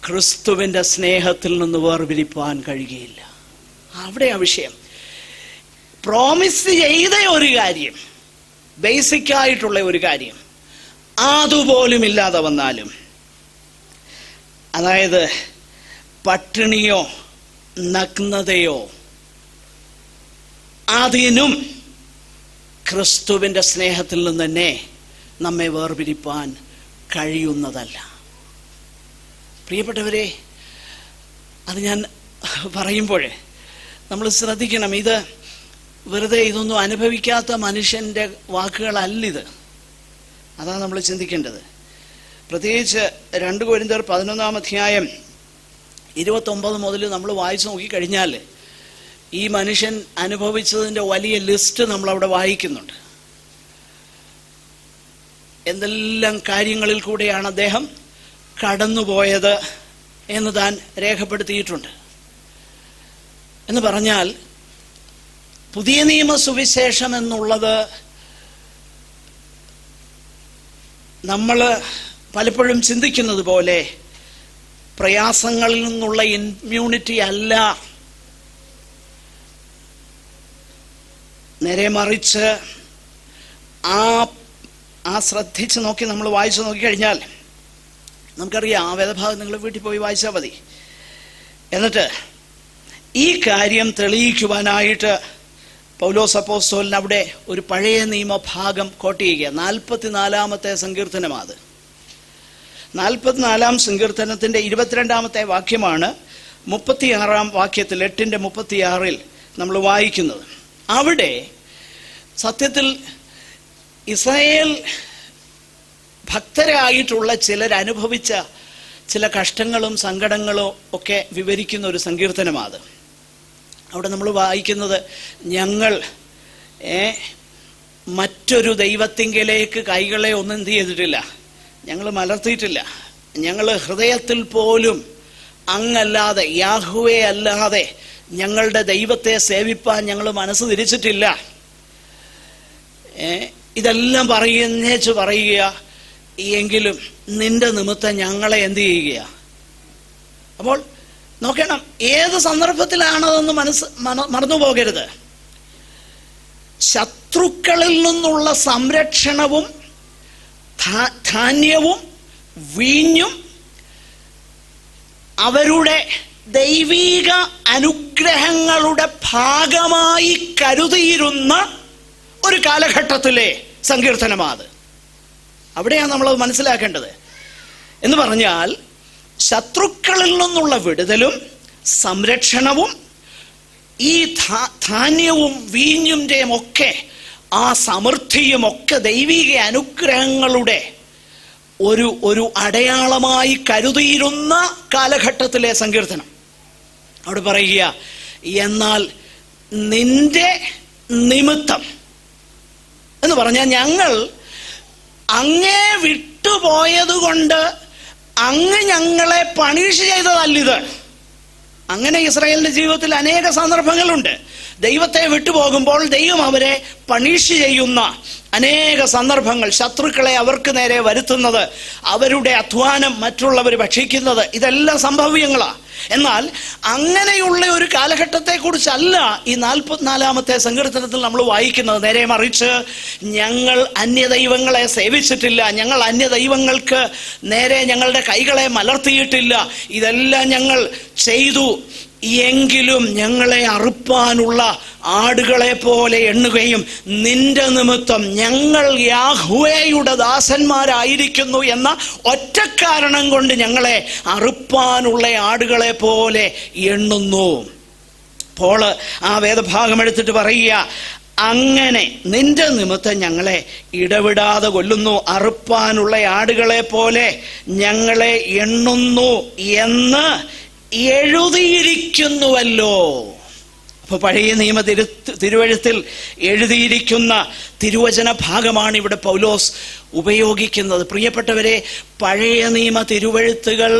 [SPEAKER 1] ക്രിസ്തുവിൻ്റെ സ്നേഹത്തിൽ നിന്ന് വേർപിരിപ്പാൻ കഴിയുകയില്ല. അവിടെയാ വിഷയം. പ്രോമിസ് ചെയ്ത ഒരു കാര്യം, ബേസിക്കായിട്ടുള്ള ഒരു കാര്യം, അതുപോലും ഇല്ലാതെ വന്നാലും, അതായത് പട്ടിണിയോ നഗ്നതയോ, അതിനും ക്രിസ്തുവിൻ്റെ സ്നേഹത്തിൽ നിന്ന് തന്നെ നമ്മെ വേർപിരിപ്പാൻ കഴിയുന്നതല്ല. പ്രിയപ്പെട്ടവരെ, അത് ഞാൻ പറയുമ്പോൾ നമ്മൾ ശ്രദ്ധിക്കണം. ഇത് വെറുതെ ഇതൊന്നും അനുഭവിക്കാത്ത മനുഷ്യൻ്റെ വാക്കുകളല്ലിത്. അതാണ് നമ്മൾ ചിന്തിക്കേണ്ടത്. പ്രത്യേകിച്ച് 2 കൊരിന്ത്യർ 11-ാം-അധ്യായം 29 മുതൽ നമ്മൾ വായിച്ചു നോക്കിക്കഴിഞ്ഞാൽ ഈ മനുഷ്യൻ അനുഭവിച്ചതിൻ്റെ വലിയ ലിസ്റ്റ് നമ്മളവിടെ വായിക്കുന്നുണ്ട്. എന്തെല്ലാം കാര്യങ്ങളിൽ കൂടെയാണ് അദ്ദേഹം കടന്നുപോയത് എന്ന് താൻ രേഖപ്പെടുത്തിയിട്ടുണ്ട്. എന്ന് പറഞ്ഞാൽ പുതിയ നിയമ സുവിശേഷം എന്നുള്ളത് നമ്മൾ പലപ്പോഴും ചിന്തിക്കുന്നത് പോലെ പ്രയാസങ്ങളിൽ നിന്നുള്ള ഇമ്മ്യൂണിറ്റി അല്ല. നേരെ മറിച്ച് ആ ശ്രദ്ധിച്ച് നോക്കി നമ്മൾ വായിച്ചു നോക്കിക്കഴിഞ്ഞാൽ നമുക്കറിയാം. ആ വേദഭാഗം നിങ്ങൾ വീട്ടിൽ പോയി വായിച്ചാൽ മതി. എന്നിട്ട് ഈ കാര്യം തെളിയിക്കുവാനായിട്ട് പൗലോസ് അപ്പോസ്തലൻ അവിടെ ഒരു പഴയ നിയമഭാഗം കോട്ട് ചെയ്യുക. 44-ാമത്തെ സങ്കീർത്തനം. അത് 44-ാം സങ്കീർത്തനത്തിൻ്റെ 22-ാമത്തെ വാക്യമാണ് 36-ാം വാക്യത്തിൽ 8-36 നമ്മൾ വായിക്കുന്നത്. അവിടെ സത്യത്തിൽ ഇസ്രായേൽ ഭക്തരായിട്ടുള്ള ചിലരനുഭവിച്ച ചില കഷ്ടങ്ങളും സങ്കടങ്ങളും ഒക്കെ വിവരിക്കുന്ന ഒരു സങ്കീർത്തനമാണ്. അവിടെ നമ്മൾ വായിക്കുന്നത്, ഞങ്ങൾ മറ്റൊരു ദൈവത്തിങ്കലേക്ക് കൈകളെ ഒന്നും എന്ത് ചെയ്തിട്ടില്ല, ഞങ്ങൾ മലർത്തിയിട്ടില്ല. ഞങ്ങൾ ഹൃദയത്തിൽ പോലും അങ്ങല്ലാതെ, യാഹ്വേ അല്ലാതെ ഞങ്ങളുടെ ദൈവത്തെ സേവിപ്പാൻ ഞങ്ങൾ മനസ്സ് തിരിച്ചിട്ടില്ല. ഇതെല്ലാം പറയുക. എങ്കിലും നിന്റെ നിമിത്തം ഞങ്ങളെ എന്ത് ചെയ്യുക. അപ്പോൾ നോക്കണം, ഏത് സന്ദർഭത്തിലാണതെന്ന് മറന്നു പോകരുത്. ശത്രുക്കളിൽ നിന്നുള്ള സംരക്ഷണവും ധാന്യവും വീഞ്ഞും അവരുടെ ദൈവീക അനുഗ്രഹങ്ങളുടെ ഭാഗമായി കരുതിയിരുന്ന ഒരു കാലഘട്ടത്തിലെ സങ്കീർത്തനമാണ്. അവിടെയാണ് നമ്മളത് മനസ്സിലാക്കേണ്ടത്. എന്ന് പറഞ്ഞാൽ ശത്രുക്കളിൽ നിന്നുള്ള വിടുതലും സംരക്ഷണവും ഈ ധാന്യവും വീഞ്ഞിൻ്റെയും ഒക്കെ ആ സമൃദ്ധിയും ഒക്കെ ദൈവിക അനുഗ്രഹങ്ങളുടെ ഒരു അടയാളമായി കരുതിയിരുന്ന കാലഘട്ടത്തിലെ സങ്കീർത്തനം. അവിടെ പറയുക, എന്നാൽ നിന്റെ നിമിത്തം എന്ന് പറഞ്ഞാൽ ഞങ്ങൾ അങ്ങേ വിട്ടുപോയത് കൊണ്ട് അങ്ങ് ഞങ്ങളെ പണിഷ് ചെയ്തതല്ലിത്. അങ്ങനെ ഇസ്രായേലിന്റെ ജീവിതത്തിൽ അനേക സന്ദർഭങ്ങളുണ്ട്. ദൈവത്തെ വിട്ടുപോകുമ്പോൾ ദൈവം അവരെ പണിഷ് ചെയ്യുന്ന അനേക സന്ദർഭങ്ങൾ, ശത്രുക്കളെ അവർക്ക് നേരെ വരുത്തുന്നത്, അവരുടെ അധ്വാനം മറ്റുള്ളവർ ഭക്ഷിക്കുന്നത്, ഇതെല്ലാം സംഭവ്യങ്ങളാണ്. എന്നാൽ അങ്ങനെയുള്ള ഒരു കാലഘട്ടത്തെ കുറിച്ചല്ല ഈ 44-ാമത്തെ സങ്കീർത്തനത്തിൽ നമ്മൾ വായിക്കുന്നത്. നേരെ മറിച്ച് ഞങ്ങൾ അന്യദൈവങ്ങളെ സേവിച്ചിട്ടില്ല, ഞങ്ങൾ അന്യദൈവങ്ങൾക്ക് നേരെ ഞങ്ങളുടെ കൈകളെ മലർത്തിയിട്ടില്ല, ഇതെല്ലാം ഞങ്ങൾ ചെയ്തു എങ്കിലും ഞങ്ങളെ അറുപ്പാനുള്ള ആടുകളെ പോലെ എണ്ണുകയും നിന്റെ നിമിത്തം ഞങ്ങൾ യാഹ്വേയുടെ ദാസന്മാരായിരിക്കുന്നു എന്ന ഒറ്റ കാരണം കൊണ്ട് ഞങ്ങളെ അറുപ്പാനുള്ള ആടുകളെ പോലെ എണ്ണുന്നു. അപ്പോൾ ആ വേദഭാഗം എടുത്തിട്ട് പറയുക, അങ്ങനെ നിന്റെ നിമിത്തം ഞങ്ങളെ ഇടവിടാതെ കൊല്ലുന്നു, അറുപ്പാനുള്ള ആടുകളെ പോലെ ഞങ്ങളെ എണ്ണുന്നു എന്ന് എഴുതിയിരിക്കുന്നുവല്ലോ. അപ്പൊ പഴയ നിയമ തിരുവഴുത്തിൽ എഴുതിയിരിക്കുന്ന തിരുവചന ഭാഗമാണ് ഇവിടെ പൗലോസ് ഉപയോഗിക്കുന്നത്. പ്രിയപ്പെട്ടവരെ, പഴയ നിയമ തിരുവഴുത്തുകൾ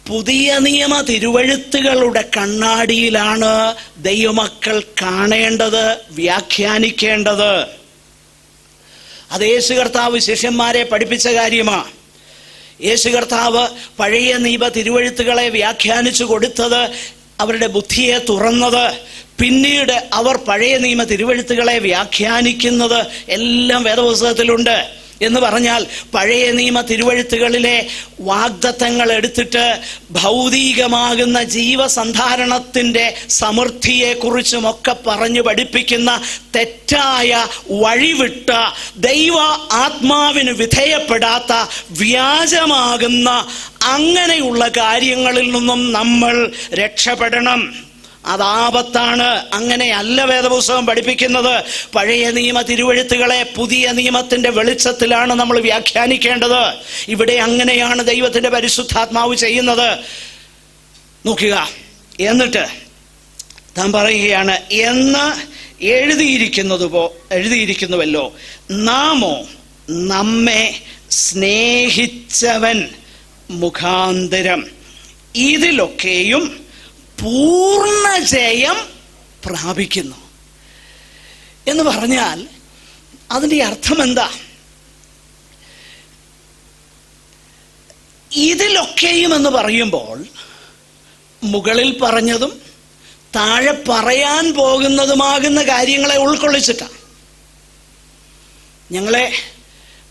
[SPEAKER 1] പുതിയ നിയമ തിരുവഴുത്തുകളുടെ കണ്ണാടിയിലാണ് ദൈവമക്കൾ കാണേണ്ടത്, വ്യാഖ്യാനിക്കേണ്ടത്. അത് യേശു കർത്താവ് ശിഷ്യന്മാരെ പഠിപ്പിച്ച കാര്യമാണ്. യേശു കർത്താവ് പഴയ നിയമ തിരുവഴുത്തുകളെ വ്യാഖ്യാനിച്ചു കൊടുത്തത്, അവരുടെ ബുദ്ധിയെ തുറന്നത്, പിന്നീട് അവർ പഴയ നിയമ തിരുവഴുത്തുകളെ വ്യാഖ്യാനിക്കുന്നത് എല്ലാം വേദപുസ്തകത്തിലുണ്ട്. എന്ന് പറഞ്ഞാൽ പഴയ നിയമ തിരുവഴുത്തുകളിലെ വാഗ്ദത്തങ്ങൾ എടുത്തിട്ട് ഭൗതികമാകുന്ന ജീവസന്ധാരണത്തിൻ്റെ സമൃദ്ധിയെക്കുറിച്ചുമൊക്കെ പറഞ്ഞു പഠിപ്പിക്കുന്ന തെറ്റായ വഴിവിട്ട ദൈവ ആത്മാവിന് വിധേയപ്പെടാത്ത വ്യാജമാകുന്ന അങ്ങനെയുള്ള കാര്യങ്ങളിൽ നിന്നും നമ്മൾ രക്ഷപ്പെടണം. അതാപത്താണ്. അങ്ങനെയല്ല വേദപുസ്തകം പഠിപ്പിക്കുന്നത്. പഴയ നിയമ തിരുവഴുത്തുകളെ പുതിയ നിയമത്തിന്റെ വെളിച്ചത്തിലാണ് നമ്മൾ വ്യാഖ്യാനിക്കേണ്ടത്. ഇവിടെ അങ്ങനെയാണ് ദൈവത്തിന്റെ പരിശുദ്ധാത്മാവ് ചെയ്യുന്നത്. നോക്കുക, എന്നിട്ട് താൻ പറയുകയാണ്, എന്ന് എഴുതിയിരിക്കുന്നുവല്ലോ, നാമോ നമ്മെ സ്നേഹിച്ചവൻ മുഖാന്തരം ഇതിലൊക്കെയും പൂർണ്ണ ജയം പ്രാപിക്കുന്നു. എന്ന് പറഞ്ഞാൽ അതിൻ്റെ അർത്ഥം എന്താ? ഇതിലൊക്കെയും എന്ന് പറയുമ്പോൾ മുകളിൽ പറഞ്ഞതും താഴെ പറയാൻ പോകുന്നതുമാകുന്ന കാര്യങ്ങളെ ഉൾക്കൊള്ളിച്ചിട്ടാണ്. ഞങ്ങളെ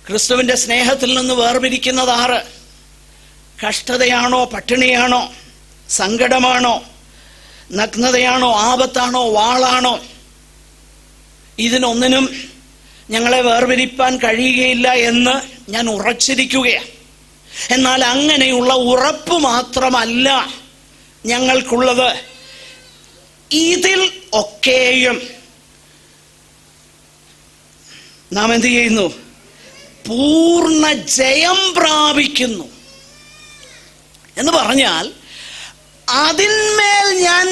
[SPEAKER 1] ക്രിസ്തുവിൻ്റെ സ്നേഹത്തിൽ നിന്ന് വേർപിരിക്കുന്നത് ആറ്? കഷ്ടതയാണോ, പട്ടിണിയാണോ, സങ്കടമാണോ, നഗ്നതയാണോ, ആപത്താണോ, വാളാണോ? ഇതിനൊന്നിനും ഞങ്ങളെ വേർപിരിപ്പാൻ കഴിയുകയില്ല എന്ന് ഞാൻ ഉറച്ചിരിക്കുകയാണ്. എന്നാൽ അങ്ങനെയുള്ള ഉറപ്പ് മാത്രമല്ല ഞങ്ങൾക്കുള്ളത്. ഇതിൽ ഒക്കെയും നാം എന്ത് ചെയ്യുന്നു? പൂർണ്ണ ജയം പ്രാപിക്കുന്നു. എന്ന് പറഞ്ഞാൽ അതിന്മേൽ ഞാൻ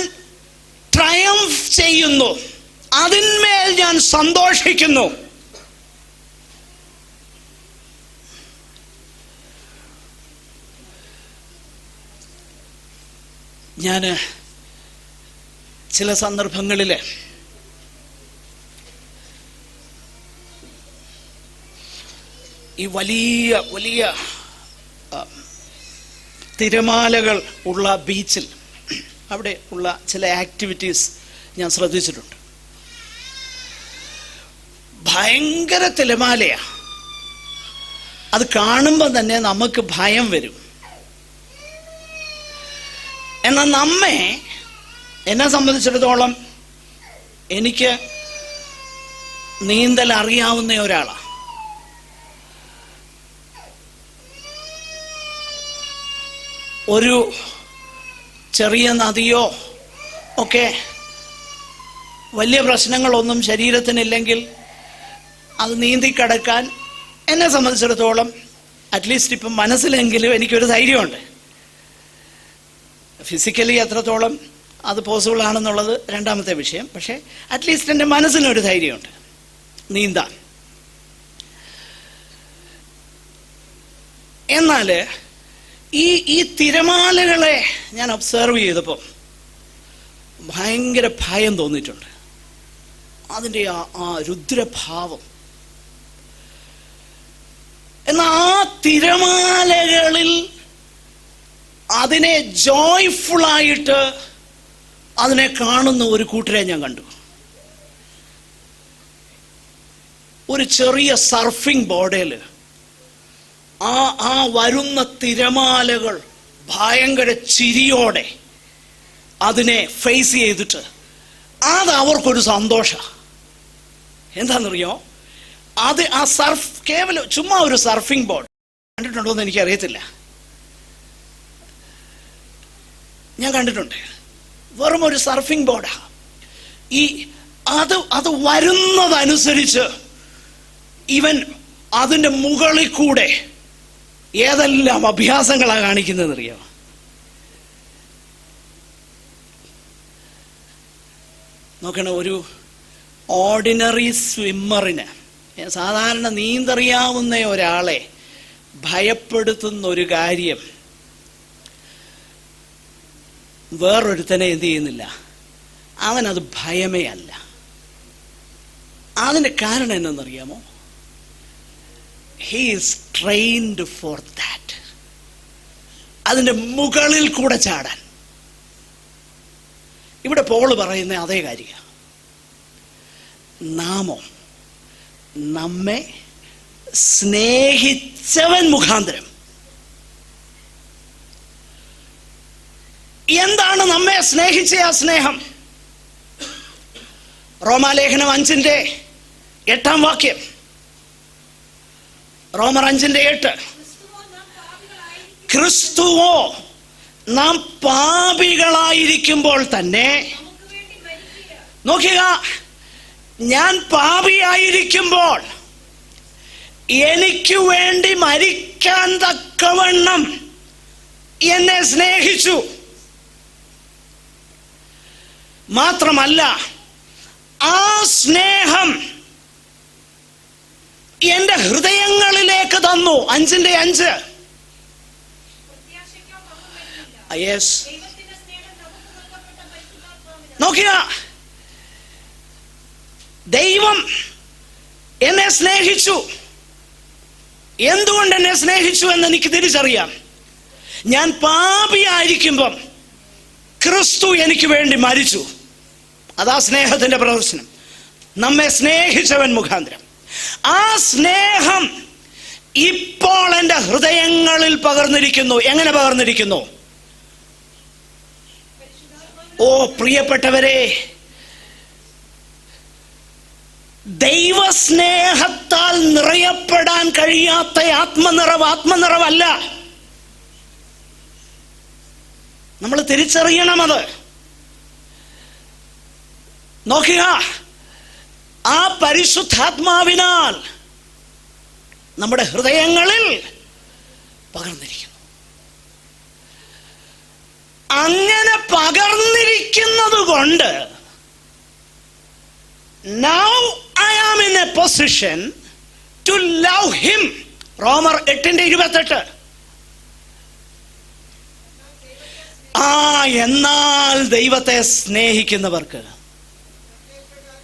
[SPEAKER 1] ട്രയംഫ് ചെയ്യുന്നു, അതിന്മേൽ ഞാൻ സന്തോഷിക്കുന്നു. ഞാൻ ചില സന്ദർഭങ്ങളിൽ ഈ വലിയ വലിയ തിരമാലകൾ ഉള്ള ബീച്ചിൽ അവിടെ ഉള്ള ചില ആക്ടിവിറ്റീസ് ഞാൻ ശ്രദ്ധിച്ചിട്ടുണ്ട്. ഭയങ്കര തിരമാലയാണ്. അത് കാണുമ്പോൾ തന്നെ നമുക്ക് ഭയം വരും. എന്നാൽ എന്നെ സംബന്ധിച്ചിടത്തോളം എനിക്ക് നീന്തൽ അറിയാവുന്ന ഒരാളാണ്. ഒരു ചെറിയ നദിയോ ഒക്കെ വലിയ പ്രശ്നങ്ങളൊന്നും ശരീരത്തിനില്ലെങ്കിൽ അത് നീന്തിക്കടക്കാൻ എന്നെ സംബന്ധിച്ചിടത്തോളം അറ്റ്ലീസ്റ്റ് ഇപ്പം മനസ്സിലെങ്കിലും എനിക്കൊരു ധൈര്യമുണ്ട്. ഫിസിക്കലി എത്രത്തോളം അത് പോസിബിൾ ആണെന്നുള്ളത് രണ്ടാമത്തെ വിഷയം. പക്ഷേ അറ്റ്ലീസ്റ്റ് എൻ്റെ മനസ്സിനൊരു ധൈര്യമുണ്ട് നീന്താൻ. എന്നാൽ ഈ തിരമാലകളെ ഞാൻ ഒബ്സർവ് ചെയ്തപ്പോൾ ഭയങ്കര ഭയം തോന്നിയിട്ടുണ്ട്. അതിൻ്റെ ആ രുദ്രഭാവം. എന്നാൽ ആ തിരമാലകളിൽ അതിനെ ജോയ്ഫുള്ളായിട്ട് അതിനെ കാണുന്ന ഒരു കൂട്ടരെ ഞാൻ കണ്ടു. ഒരു ചെറിയ സർഫിംഗ് ബോർഡിൽ ആ വരുന്ന തിരമാലകൾ ഭയങ്കര ചിരിയോടെ അതിനെ ഫേസ് ചെയ്തിട്ട് അത് അവർക്കൊരു സന്തോഷം. എന്താണെന്നറിയോ, അത് ആ സർഫ് കേവലം ചുമ്മാ ഒരു സർഫിംഗ് ബോർഡ് കണ്ടിട്ടുണ്ടോ എന്ന് എനിക്കറിയത്തില്ല. ഞാൻ കണ്ടിട്ടുണ്ട്. വെറും ഒരു സർഫിംഗ് ബോർഡാ. അത് വരുന്നതനുസരിച്ച് ഇവൻ അതിൻ്റെ മുകളിൽ കൂടെ ഏതെല്ലാം അഭ്യാസങ്ങളാണ് കാണിക്കുന്നതെന്നറിയോ? നോക്കണം, ഒരു ഓർഡിനറി സ്വിമ്മറിന്, സാധാരണ നീന്തറിയാവുന്ന ഒരാളെ ഭയപ്പെടുത്തുന്ന ഒരു കാര്യം വേറൊരുത്തനെ എന്ത് ചെയ്യുന്നില്ല, അവനത് ഭയമേ അല്ല. അതിൻ്റെ കാരണം എന്തെന്നറിയാമോ? He is trained for that. അതിൻ്റെ മുകളിൽ കൂടെ ചാടാൻ. ഇവിടെ പോള് പറയുന്ന അതേ കാര്യം. നാമോ നമ്മെ സ്നേഹിച്ചവൻ മുഖാന്തരം. എന്താണ് നമ്മെ സ്നേഹിച്ച ആ സ്നേഹം? റോമാലേഖനം 5:8 റോമർ 5:8 ക്രിസ്തുവോ നാം പാപികളായിരിക്കുമ്പോൾ തന്നെ, നോക്കുക, ഞാൻ പാപിയായിരിക്കുമ്പോൾ എനിക്ക് വേണ്ടി മരിക്കാൻ തക്കവണ്ണം എന്നെ സ്നേഹിച്ചു. മാത്രമല്ല, ആ സ്നേഹം എന്റെ ഹൃദയങ്ങളിലേക്ക് തന്നു. 5:5 യെസ്. നോക്കുക, ദൈവം എന്നെ സ്നേഹിച്ചു. എന്തുകൊണ്ട് എന്നെ സ്നേഹിച്ചു എന്ന് എനിക്ക് തിരിച്ചറിയാം. ഞാൻ പാപിയായിരിക്കുമ്പം ക്രിസ്തു എനിക്ക് വേണ്ടി മരിച്ചു. അതാ സ്നേഹത്തിന്റെ പ്രദർശനം. നമ്മെ സ്നേഹിച്ചവൻ മുഖാന്തരം. ആ സ്നേഹം ഇപ്പോൾ എൻ്റെ ഹൃദയങ്ങളിൽ പകർന്നിരിക്കുന്നു. എങ്ങനെ പകർന്നിരിക്കുന്നു? ഓ പ്രിയപ്പെട്ടവരെ, ദൈവസ്നേഹത്താൽ നിറയപ്പെടാൻ കഴിയാത്ത ആത്മനിറവല്ല. നമ്മൾ തിരിച്ചറിയണം അത്. നോക്കുക, ആ പരിശുദ്ധാത്മാവിനാൽ നമ്മുടെ ഹൃദയങ്ങളിൽ പകർന്നിരിക്കുന്നു. അങ്ങനെ പകർന്നിരിക്കുന്നത് കൊണ്ട് now I am in a position to love him. റോമർ 8:28. എന്നാൽ ദൈവത്തെ സ്നേഹിക്കുന്നവർക്ക്,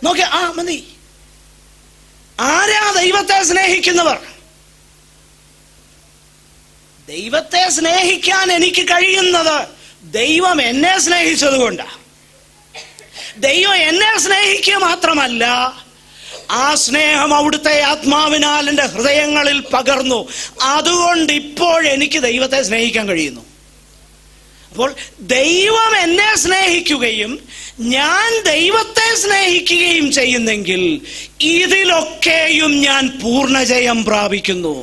[SPEAKER 1] നോക്കിയ മതി. ആരാ ദൈവത്തെ സ്നേഹിക്കുന്നവർ? ദൈവത്തെ സ്നേഹിക്കാൻ എനിക്ക് കഴിയുന്നത് ദൈവം എന്നെ സ്നേഹിച്ചത് കൊണ്ടാണ്. ദൈവം എന്നെ സ്നേഹിക്കുക മാത്രമല്ല, ആ സ്നേഹം അവിടുത്തെ ആത്മാവിനാൽ എൻ്റെ ഹൃദയങ്ങളിൽ പകർന്നു. അതുകൊണ്ട് ഇപ്പോൾ എനിക്ക് ദൈവത്തെ സ്നേഹിക്കാൻ കഴിയുന്നു. അപ്പോൾ ദൈവം എന്നെ സ്നേഹിക്കുകയും ഞാൻ ദൈവത്തെ സ്നേഹിക്കുകയും ചെയ്യുന്നെങ്കിൽ ഇതിലൊക്കെയും ഞാൻ പൂർണ്ണജയം പ്രാപിക്കുന്നു.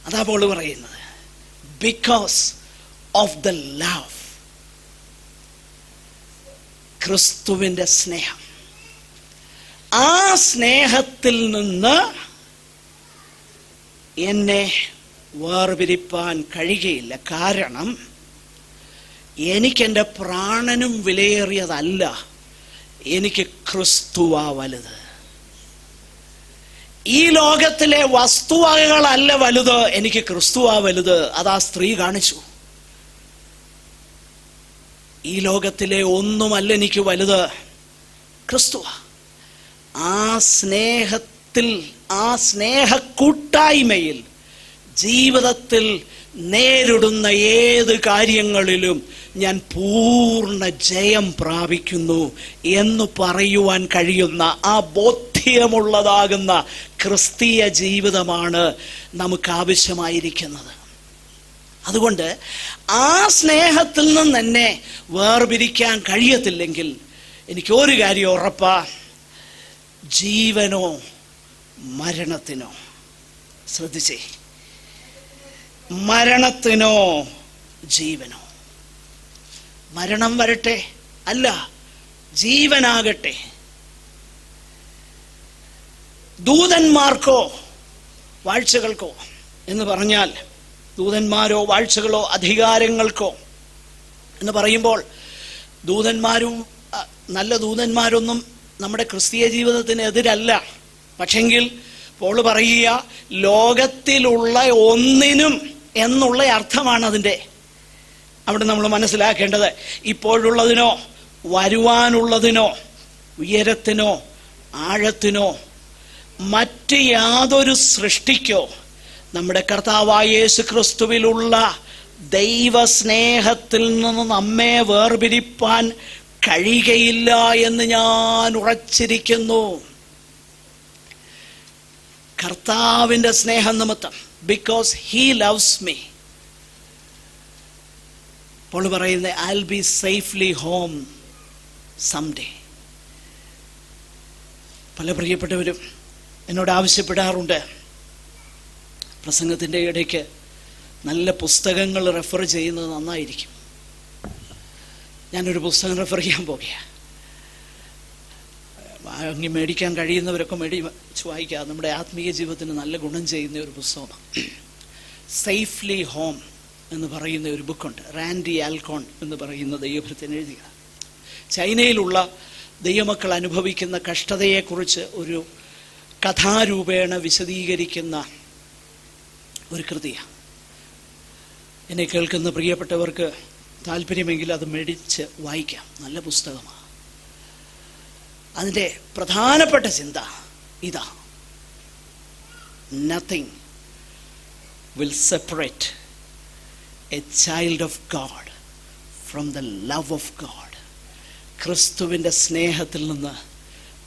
[SPEAKER 1] അതാ പോള് പറയുന്നത്. ബിക്കോസ് ഓഫ് ദ ലവ്, ക്രിസ്തുവിൻ്റെ സ്നേഹം. ആ സ്നേഹത്തിൽ നിന്ന് എന്നെ വേർപിരിപ്പാൻ കഴിയുകയില്ല. കാരണം എനിക്കെൻ്റെ പ്രാണനും വിലയേറിയതല്ല, എനിക്ക് ക്രിസ്തുവാ വലുത്. ഈ ലോകത്തിലെ വസ്തുവകകളല്ല വലുത്, എനിക്ക് ക്രിസ്തുവാ വലുത്. അതാ സ്ത്രീ കാണിച്ചു. ഈ ലോകത്തിലെ ഒന്നുമല്ല എനിക്ക് വലുത്, ക്രിസ്തുവാ. ആ സ്നേഹത്തിൽ, ആ സ്നേഹക്കൂട്ടായ്മയിൽ ജീവിതത്തിൽ നേരിടുന്ന ഏത് കാര്യങ്ങളിലും ഞാൻ പൂർണ്ണ ജയം പ്രാപിക്കുന്നു എന്ന് പറയുവാൻ കഴിയുന്ന ആ ബോധ്യമുള്ളതാകുന്ന ക്രിസ്തീയ ജീവിതമാണ് നമുക്ക് ആവശ്യമായിരിക്കുന്നത്. അതുകൊണ്ട് ആ സ്നേഹത്തിൽ നിന്ന് എന്നെ വേർപിരിക്കാൻ കഴിയത്തില്ലെങ്കിൽ എനിക്കൊരു കാര്യം ഉറപ്പാ, ജീവനോ മരണത്തിനോ, ശ്രദ്ധിച്ചേ, മരണത്തിനോ ജീവനോ. മരണം വരട്ടെ, അല്ല ജീവനാകട്ടെ, ദൂതന്മാർക്കോ വാഴ്ചകൾക്കോ എന്ന് പറഞ്ഞാൽ, ദൂതന്മാരോ വാഴ്ചകളോ അധികാരങ്ങൾക്കോ എന്ന് പറയുമ്പോൾ, ദൂതന്മാരും നല്ല ദൂതന്മാരൊന്നും നമ്മുടെ ക്രിസ്തീയ ജീവിതത്തിന് എതിരല്ല. പക്ഷെങ്കിൽ പോൾ പറയുക, ലോകത്തിലുള്ള ഒന്നിനും എന്നുള്ള അർത്ഥമാണ് അതിൻ്റെ അവിടെ നമ്മൾ മനസ്സിലാക്കേണ്ടത്. ഇപ്പോഴുള്ളതിനോ വരുവാനുള്ളതിനോ ഉയരത്തിനോ ആഴത്തിനോ മറ്റ് യാതൊരു സൃഷ്ടിക്കോ നമ്മുടെ കർത്താവായ യേശു ക്രിസ്തുവിലുള്ള ദൈവസ്നേഹത്തിൽ നിന്ന് നമ്മെ വേർപിരിപ്പാൻ കഴിയുകയില്ല എന്ന് ഞാൻ ഉറച്ചിരിക്കുന്നു. കർത്താവിൻ്റെ സ്നേഹം നിമിത്തം, ബിക്കോസ് ഹീ ലവ്സ് മീ. അപ്പോൾ പറയുന്നത്, I will be safely home someday. പല പ്രിയപ്പെട്ടവരും എന്നോട് ആവശ്യപ്പെടാറുണ്ട്, പ്രസംഗത്തിൻ്റെ ഇടയ്ക്ക് നല്ല പുസ്തകങ്ങൾ റെഫർ ചെയ്യുന്നത് നന്നായിരിക്കും. ഞാനൊരു പുസ്തകം റെഫർ ചെയ്യാൻ പോകുകയാണ്. വാങ്ങി മേടിക്കാൻ കഴിയുന്നവരൊക്കെ മേടിച്ച് വായിക്കുക. നമ്മുടെ ആത്മീയ ജീവിതത്തിന് നല്ല ഗുണം ചെയ്യുന്ന ഒരു പുസ്തകമാണ്. സേഫ്ലി ഹോം എന്ന് പറയുന്ന ഒരു ബുക്കുണ്ട്. റാൻഡി ആൽക്കോൺ എന്ന് പറയുന്ന ദൈവഭൃത്യൻ എഴുതിയ, ചൈനയിലുള്ള ദൈവമക്കൾ അനുഭവിക്കുന്ന കഷ്ടതയെക്കുറിച്ച് ഒരു കഥാരൂപേണ വിശദീകരിക്കുന്ന ഒരു കൃതിയാണ്. എന്നെ കേൾക്കുന്ന പ്രിയപ്പെട്ടവർക്ക് താല്പര്യമെങ്കിൽ അത് മേടിച്ച് വായിക്കാം. നല്ല പുസ്തകമാണ്. അതിൻ്റെ പ്രധാനപ്പെട്ട ചിന്ത ഇതാ: nothing will separate A child of God from the love of God. ക്രിസ്തുവിൻ്റെ സ്നേഹത്തിൽ നിന്ന്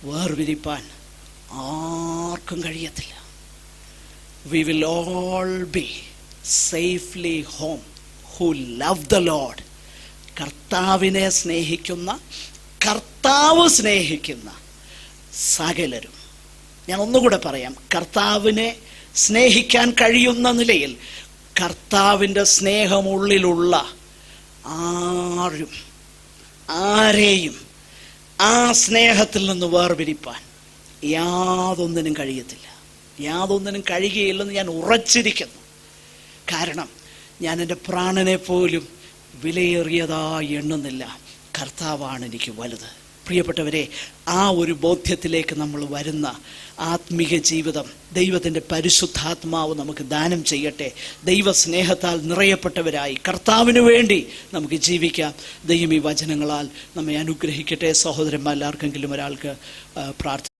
[SPEAKER 1] വേർപിരിപ്പാൻ ആർക്കും കഴിയത്തില്ല. We will all be safely home who love the Lord. കർത്താവിനെ സ്നേഹിക്കുന്ന, കർത്താവ് സ്നേഹിക്കുന്ന സകലരും. ഞാൻ ഒന്നുകൂടെ പറയാം, കർത്താവിനെ സ്നേഹിക്കാൻ കഴിയുന്ന നിലയിൽ കർത്താവിൻ്റെ സ്നേഹമുള്ളിലുള്ള ആരെയും ആ സ്നേഹത്തിൽ നിന്ന് വേർപിരിപ്പാൻ യാതൊന്നിനും കഴിയത്തില്ല. യാതൊന്നിനും കഴിയുകയില്ലെന്ന് ഞാൻ ഉറച്ചിരിക്കുന്നു. കാരണം ഞാൻ എൻ്റെ പ്രാണനെ പോലും വിലയേറിയതായി എണ്ണുന്നില്ല. കർത്താവാണ് എനിക്ക് വലുത്. പ്രിയപ്പെട്ടവരെ, ആ ഒരു ബോധ്യത്തിലേക്ക് നമ്മൾ വരുന്ന ആത്മീക ജീവിതം ദൈവത്തിൻ്റെ പരിശുദ്ധാത്മാവ് നമുക്ക് ദാനം ചെയ്യട്ടെ. ദൈവസ്നേഹത്താൽ നിറയപ്പെട്ടവരായി കർത്താവിന് വേണ്ടി നമുക്ക് ജീവിക്കാം. ദൈവം ഈ വചനങ്ങളാൽ നമ്മെ അനുഗ്രഹിക്കട്ടെ. സഹോദരന്മാർ, ആർക്കെങ്കിലും ഒരാൾക്ക് പ്രാർത്ഥന